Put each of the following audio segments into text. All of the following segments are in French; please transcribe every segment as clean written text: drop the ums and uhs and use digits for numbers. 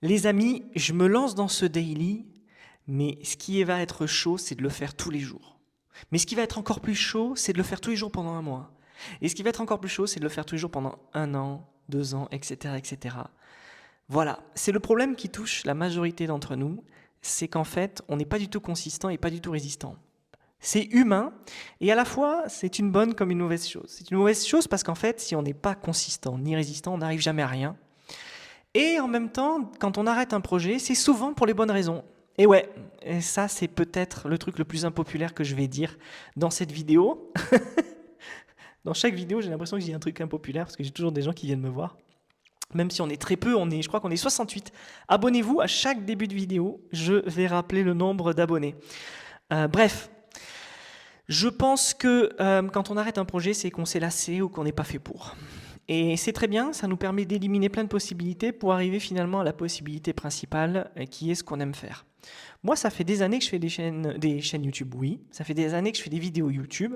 Les amis, je me lance dans ce daily, mais ce qui va être chaud, c'est de le faire tous les jours. Mais ce qui va être encore plus chaud, c'est de le faire tous les jours pendant un mois. Et ce qui va être encore plus chaud, c'est de le faire tous les jours pendant un an, 2 ans, etc., etc. Voilà, c'est le problème qui touche la majorité d'entre nous, c'est qu'en fait, on n'est pas du tout consistant et pas du tout résistant. C'est humain, et à la fois, c'est une bonne comme une mauvaise chose. C'est une mauvaise chose parce qu'en fait, si on n'est pas consistant ni résistant, on n'arrive jamais à rien. Et en même temps, quand on arrête un projet, c'est souvent pour les bonnes raisons. Et ouais, et ça c'est peut-être le truc le plus impopulaire que je vais dire dans cette vidéo. Dans chaque vidéo, j'ai l'impression que j'ai un truc impopulaire parce que j'ai toujours des gens qui viennent me voir. Même si on est très peu, je crois qu'on est 68. Abonnez-vous à chaque début de vidéo, je vais rappeler le nombre d'abonnés. Bref, je pense que quand on arrête un projet, c'est qu'on s'est lassé ou qu'on n'est pas fait pour. Et c'est très bien, ça nous permet d'éliminer plein de possibilités pour arriver finalement à la possibilité principale qui est ce qu'on aime faire. Moi, ça fait des années que je fais des chaînes YouTube, oui. Ça fait des années que je fais des vidéos YouTube.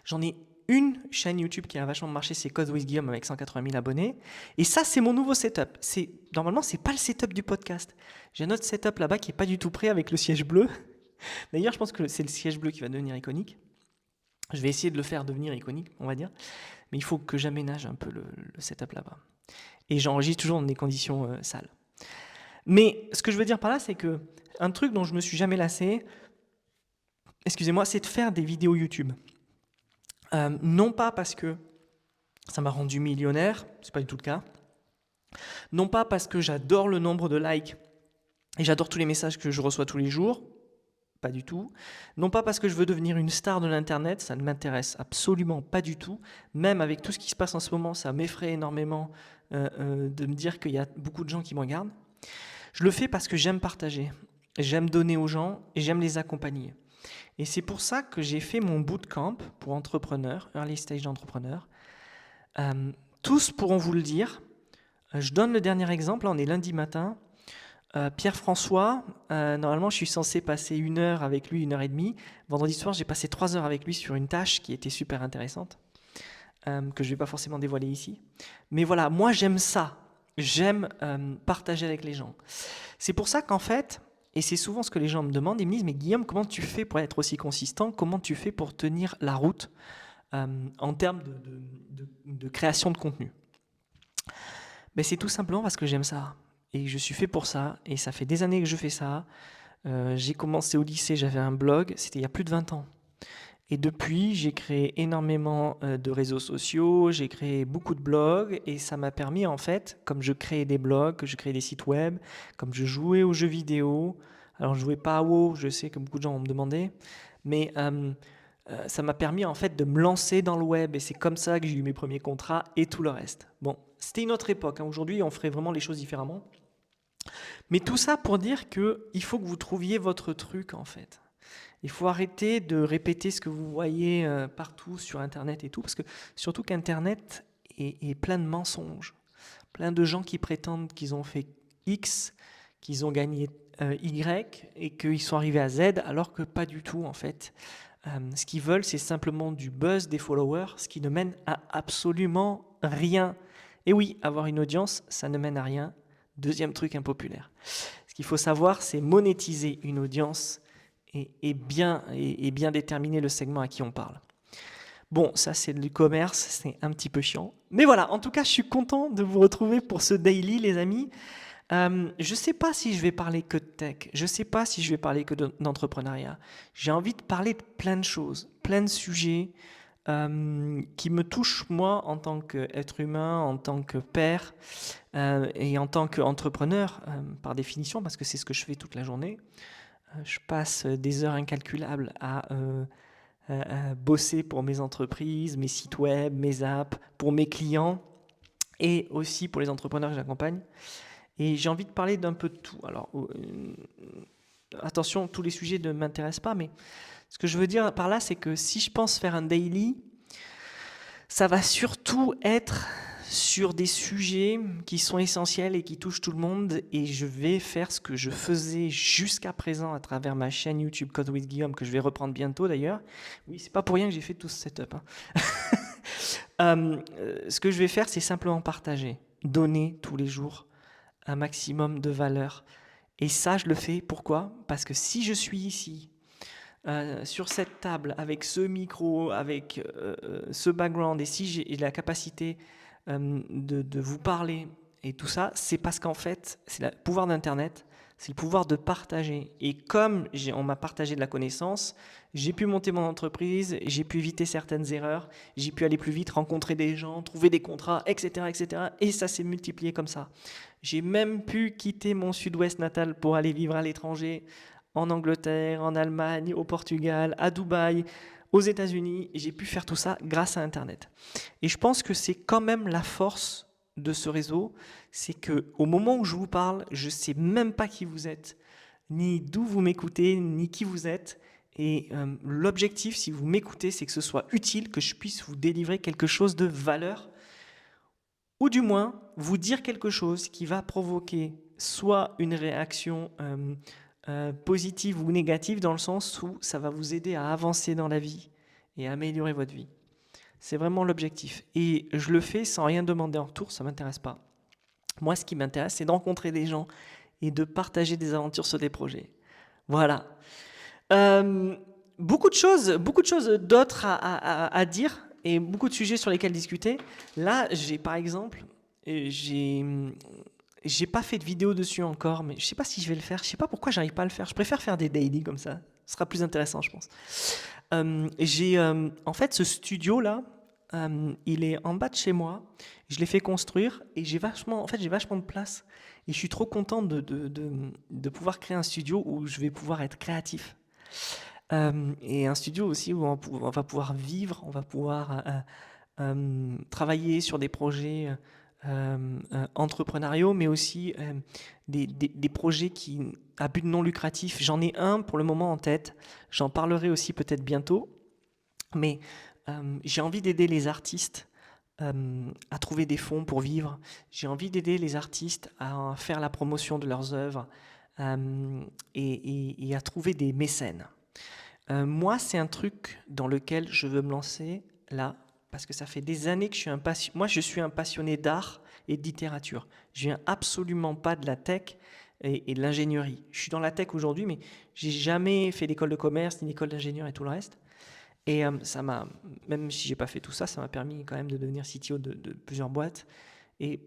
J'en ai une chaîne YouTube qui a vachement marché, c'est Code with Guillaume avec 180 000 abonnés. Et ça, c'est mon nouveau setup. Normalement, c'est pas le setup du podcast. J'ai un autre setup là-bas qui est pas du tout prêt avec le siège bleu. D'ailleurs, je pense que c'est le siège bleu qui va devenir iconique. Je vais essayer de le faire devenir iconique, on va dire. Mais il faut que j'aménage un peu le setup là-bas. Et j'enregistre toujours dans des conditions sales. Mais ce que je veux dire par là, c'est que un truc dont je me suis jamais lassé, excusez-moi, c'est de faire des vidéos YouTube. Non pas parce que ça m'a rendu millionnaire, c'est pas du tout le cas. Non pas parce que j'adore le nombre de likes et j'adore tous les messages que je reçois tous les jours, pas du tout. Non pas parce que je veux devenir une star de l'internet, ça ne m'intéresse absolument pas du tout. Même avec tout ce qui se passe en ce moment, ça m'effraie énormément de me dire qu'il y a beaucoup de gens qui me regardent. Je le fais parce que j'aime partager, j'aime donner aux gens et j'aime les accompagner. Et c'est pour ça que j'ai fait mon bootcamp pour entrepreneurs, early stage entrepreneurs. Tous pourront vous le dire. Je donne le dernier exemple, là on est lundi matin. Pierre-François, normalement je suis censé passer 1 heure avec lui, 1 heure et demie. Vendredi soir, j'ai passé 3 heures avec lui sur une tâche qui était super intéressante, que je ne vais pas forcément dévoiler ici. Mais voilà, moi j'aime ça. J'aime partager avec les gens. C'est pour ça qu'en fait, et c'est souvent ce que les gens me demandent, ils me disent « Mais Guillaume, comment tu fais pour être aussi consistant? Comment tu fais pour tenir la route en termes de création de contenu ?» Ben, c'est tout simplement parce que j'aime ça. Et je suis fait pour ça. Et ça fait des années que je fais ça. J'ai commencé au lycée, j'avais un blog. C'était il y a plus de 20 ans. Et depuis, j'ai créé énormément de réseaux sociaux, j'ai créé beaucoup de blogs et ça m'a permis en fait, comme je créais des blogs, que je créais des sites web, comme je jouais aux jeux vidéo. Alors je jouais pas à WoW, je sais que beaucoup de gens vont me demander, mais ça m'a permis en fait de me lancer dans le web et c'est comme ça que j'ai eu mes premiers contrats et tout le reste. Bon, c'était une autre époque, hein. Aujourd'hui on ferait vraiment les choses différemment. Mais tout ça pour dire qu'il faut que vous trouviez votre truc en fait. Il faut arrêter de répéter ce que vous voyez partout sur Internet et tout, parce que surtout qu'Internet est plein de mensonges. Plein de gens qui prétendent qu'ils ont fait X, qu'ils ont gagné Y et qu'ils sont arrivés à Z, alors que pas du tout en fait. Ce qu'ils veulent, c'est simplement du buzz, des followers, ce qui ne mène à absolument rien. Et oui, avoir une audience, ça ne mène à rien. Deuxième truc impopulaire. Ce qu'il faut savoir, c'est monétiser une audience et bien déterminer le segment à qui on parle. Bon, ça c'est du commerce, c'est un petit peu chiant. Mais voilà, en tout cas, je suis content de vous retrouver pour ce daily, les amis. Je ne sais pas si je vais parler que de tech, je ne sais pas si je vais parler que d'entrepreneuriat. J'ai envie de parler de plein de choses, plein de sujets qui me touchent moi en tant qu'être humain, en tant que père et en tant qu'entrepreneur par définition, parce que c'est ce que je fais toute la journée. Je passe des heures incalculables à bosser pour mes entreprises, mes sites web, mes apps, pour mes clients et aussi pour les entrepreneurs que j'accompagne. Et j'ai envie de parler d'un peu de tout. Alors, attention, tous les sujets ne m'intéressent pas, mais ce que je veux dire par là, c'est que si je pense faire un daily, ça va surtout être sur des sujets qui sont essentiels et qui touchent tout le monde, et je vais faire ce que je faisais jusqu'à présent à travers ma chaîne YouTube Code with Guillaume, que je vais reprendre bientôt d'ailleurs. Oui, c'est pas pour rien que j'ai fait tout ce setup, hein. Ce que je vais faire, c'est simplement partager, donner tous les jours un maximum de valeur. Et ça, je le fais, pourquoi? Parce que si je suis ici, sur cette table, avec ce micro, avec ce background, et si j'ai la capacité de vous parler et tout ça, c'est parce qu'en fait, c'est le pouvoir d'Internet, c'est le pouvoir de partager. Et comme on m'a partagé de la connaissance, j'ai pu monter mon entreprise, j'ai pu éviter certaines erreurs, j'ai pu aller plus vite, rencontrer des gens, trouver des contrats, etc., etc. Et ça s'est multiplié comme ça. J'ai même pu quitter mon sud-ouest natal pour aller vivre à l'étranger, en Angleterre, en Allemagne, au Portugal, à Dubaï, aux États-Unis. Et j'ai pu faire tout ça grâce à Internet. Et je pense que c'est quand même la force de ce réseau, c'est que au moment où je vous parle, je ne sais même pas qui vous êtes, ni d'où vous m'écoutez, ni qui vous êtes. Et l'objectif, si vous m'écoutez, c'est que ce soit utile, que je puisse vous délivrer quelque chose de valeur, ou du moins vous dire quelque chose qui va provoquer soit une réaction positive ou négative, dans le sens où ça va vous aider à avancer dans la vie et à améliorer votre vie. C'est vraiment l'objectif. Et je le fais sans rien demander en retour, ça ne m'intéresse pas. Moi, ce qui m'intéresse, c'est de rencontrer des gens et de partager des aventures sur des projets. Voilà. Euh, beaucoup de choses d'autres à dire et beaucoup de sujets sur lesquels discuter. Là, j'ai par exemple, j'ai pas fait de vidéo dessus encore, mais je sais pas si je vais le faire. Je sais pas pourquoi j'arrive pas à le faire. Je préfère faire des daily comme ça. Ce sera plus intéressant, je pense. En fait, ce studio là, il est en bas de chez moi. Je l'ai fait construire et j'ai vachement de place. Et je suis trop content de pouvoir créer un studio où je vais pouvoir être créatif. Et un studio aussi où on va pouvoir vivre, on va pouvoir travailler sur des projets entrepreneuriaux, mais aussi des projets à but non lucratif. J'en ai un pour le moment en tête, j'en parlerai aussi peut-être bientôt, mais j'ai envie d'aider les artistes à trouver des fonds pour vivre. J'ai envie d'aider les artistes à faire la promotion de leurs œuvres et à trouver des mécènes. Moi, c'est un truc dans lequel je veux me lancer là, parce que ça fait des années que moi, je suis un passionné d'art et de littérature. Je viens absolument pas de la tech et de l'ingénierie. Je suis dans la tech aujourd'hui, mais j'ai jamais fait d'école de commerce ni d'école d'ingénieur et tout le reste. Et ça m'a, même si j'ai pas fait tout ça, ça m'a permis quand même de devenir CTO de plusieurs boîtes et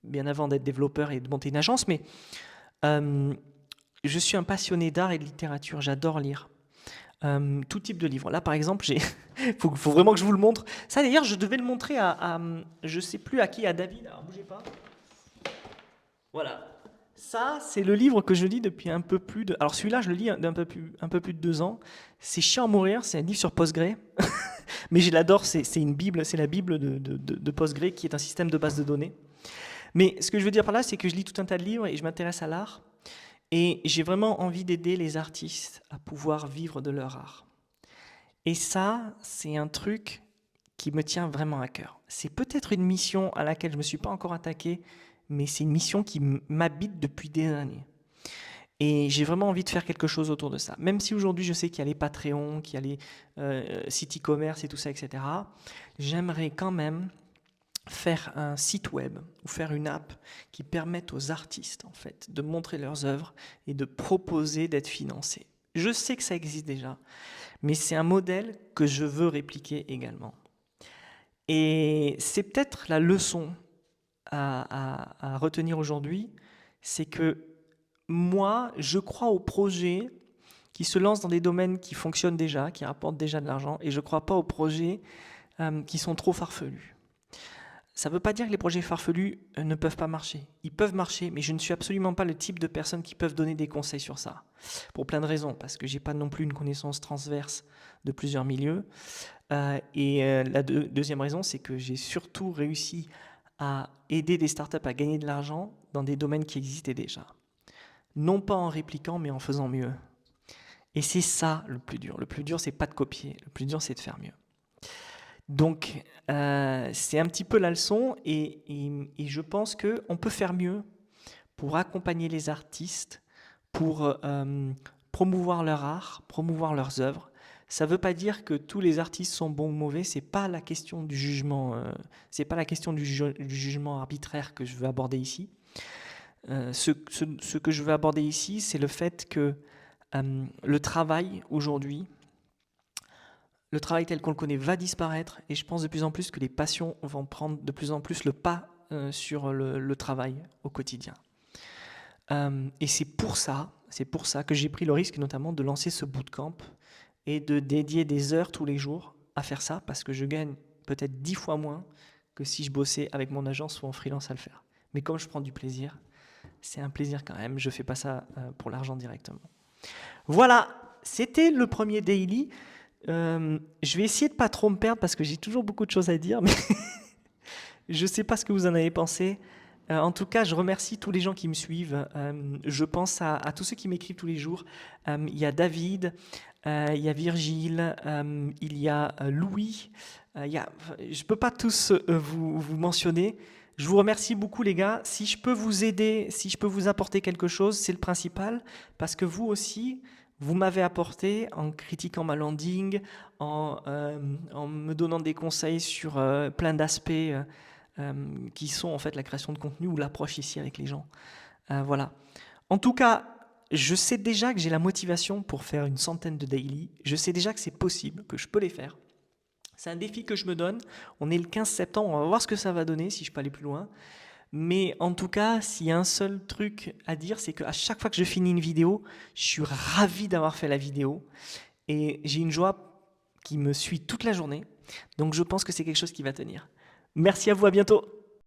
bien avant d'être développeur et de monter une agence. Mais je suis un passionné d'art et de littérature. J'adore lire. Tout type de livres. Là, par exemple, faut vraiment que je vous le montre. Ça, d'ailleurs, je devais le montrer je sais plus à qui, à David. Alors, bougez pas. Voilà. Ça, c'est le livre que je lis depuis un peu plus de. Alors, celui-là, je le lis d'un un peu plus de 2 ans. C'est chiant à mourir. C'est un livre sur Postgre. Mais je l'adore. C'est une Bible. C'est la Bible de Postgre, qui est un système de base de données. Mais ce que je veux dire par là, c'est que je lis tout un tas de livres et je m'intéresse à l'art. Et j'ai vraiment envie d'aider les artistes à pouvoir vivre de leur art. Et ça, c'est un truc qui me tient vraiment à cœur. C'est peut-être une mission à laquelle je ne me suis pas encore attaqué, mais c'est une mission qui m'habite depuis des années. Et j'ai vraiment envie de faire quelque chose autour de ça. Même si aujourd'hui je sais qu'il y a les Patreon, qu'il y a les sites e-commerce et tout ça, etc. J'aimerais quand même faire un site web ou faire une app qui permette aux artistes en fait de montrer leurs œuvres et de proposer d'être financés. Je sais que ça existe déjà, mais c'est un modèle que je veux répliquer également. Et c'est peut-être la leçon à retenir aujourd'hui, c'est que moi, je crois aux projets qui se lancent dans des domaines qui fonctionnent déjà, qui rapportent déjà de l'argent, et je ne crois pas aux projets qui sont trop farfelus. Ça ne veut pas dire que les projets farfelus ne peuvent pas marcher. Ils peuvent marcher, mais je ne suis absolument pas le type de personne qui peuvent donner des conseils sur ça. Pour plein de raisons, parce que je n'ai pas non plus une connaissance transverse de plusieurs milieux. La deuxième raison, c'est que j'ai surtout réussi à aider des startups à gagner de l'argent dans des domaines qui existaient déjà. Non pas en répliquant, mais en faisant mieux. Et c'est ça le plus dur. Le plus dur, c'est pas de copier. Le plus dur, c'est de faire mieux. Donc, c'est un petit peu la leçon et je pense qu'on peut faire mieux pour accompagner les artistes, pour promouvoir leur art, promouvoir leurs œuvres. Ça ne veut pas dire que tous les artistes sont bons ou mauvais, c'est pas la question du jugement, c'est pas la question du jugement arbitraire que je veux aborder ici. Ce que je veux aborder ici, c'est le fait que le travail aujourd'hui, le travail tel qu'on le connaît va disparaître et je pense de plus en plus que les passions vont prendre de plus en plus le pas sur le travail au quotidien. Et c'est pour ça que j'ai pris le risque notamment de lancer ce bootcamp et de dédier des heures tous les jours à faire ça parce que je gagne peut-être 10 fois moins que si je bossais avec mon agence ou en freelance à le faire. Mais comme je prends du plaisir, c'est un plaisir quand même, je fais pas ça pour l'argent directement. Voilà, c'était le premier daily. Je vais essayer de pas trop me perdre parce que j'ai toujours beaucoup de choses à dire, mais je sais pas ce que vous en avez pensé. En tout cas, je remercie tous les gens qui me suivent. Je pense à tous ceux qui m'écrivent tous les jours. Il y a David, il y a Virgile, il y a Louis. Je ne peux pas tous vous mentionner. Je vous remercie beaucoup les gars. Si je peux vous aider, si je peux vous apporter quelque chose, c'est le principal. Parce que vous aussi, vous m'avez apporté en critiquant ma landing, en me donnant des conseils sur plein d'aspects qui sont en fait la création de contenu ou l'approche ici avec les gens. Voilà. En tout cas, je sais déjà que j'ai la motivation pour faire une centaine de daily. Je sais déjà que c'est possible, que je peux les faire. C'est un défi que je me donne. On est le 15 septembre, on va voir ce que ça va donner, si je peux aller plus loin. Mais en tout cas, s'il y a un seul truc à dire, c'est qu'à chaque fois que je finis une vidéo, je suis ravi d'avoir fait la vidéo. Et j'ai une joie qui me suit toute la journée. Donc je pense que c'est quelque chose qui va tenir. Merci à vous, à bientôt.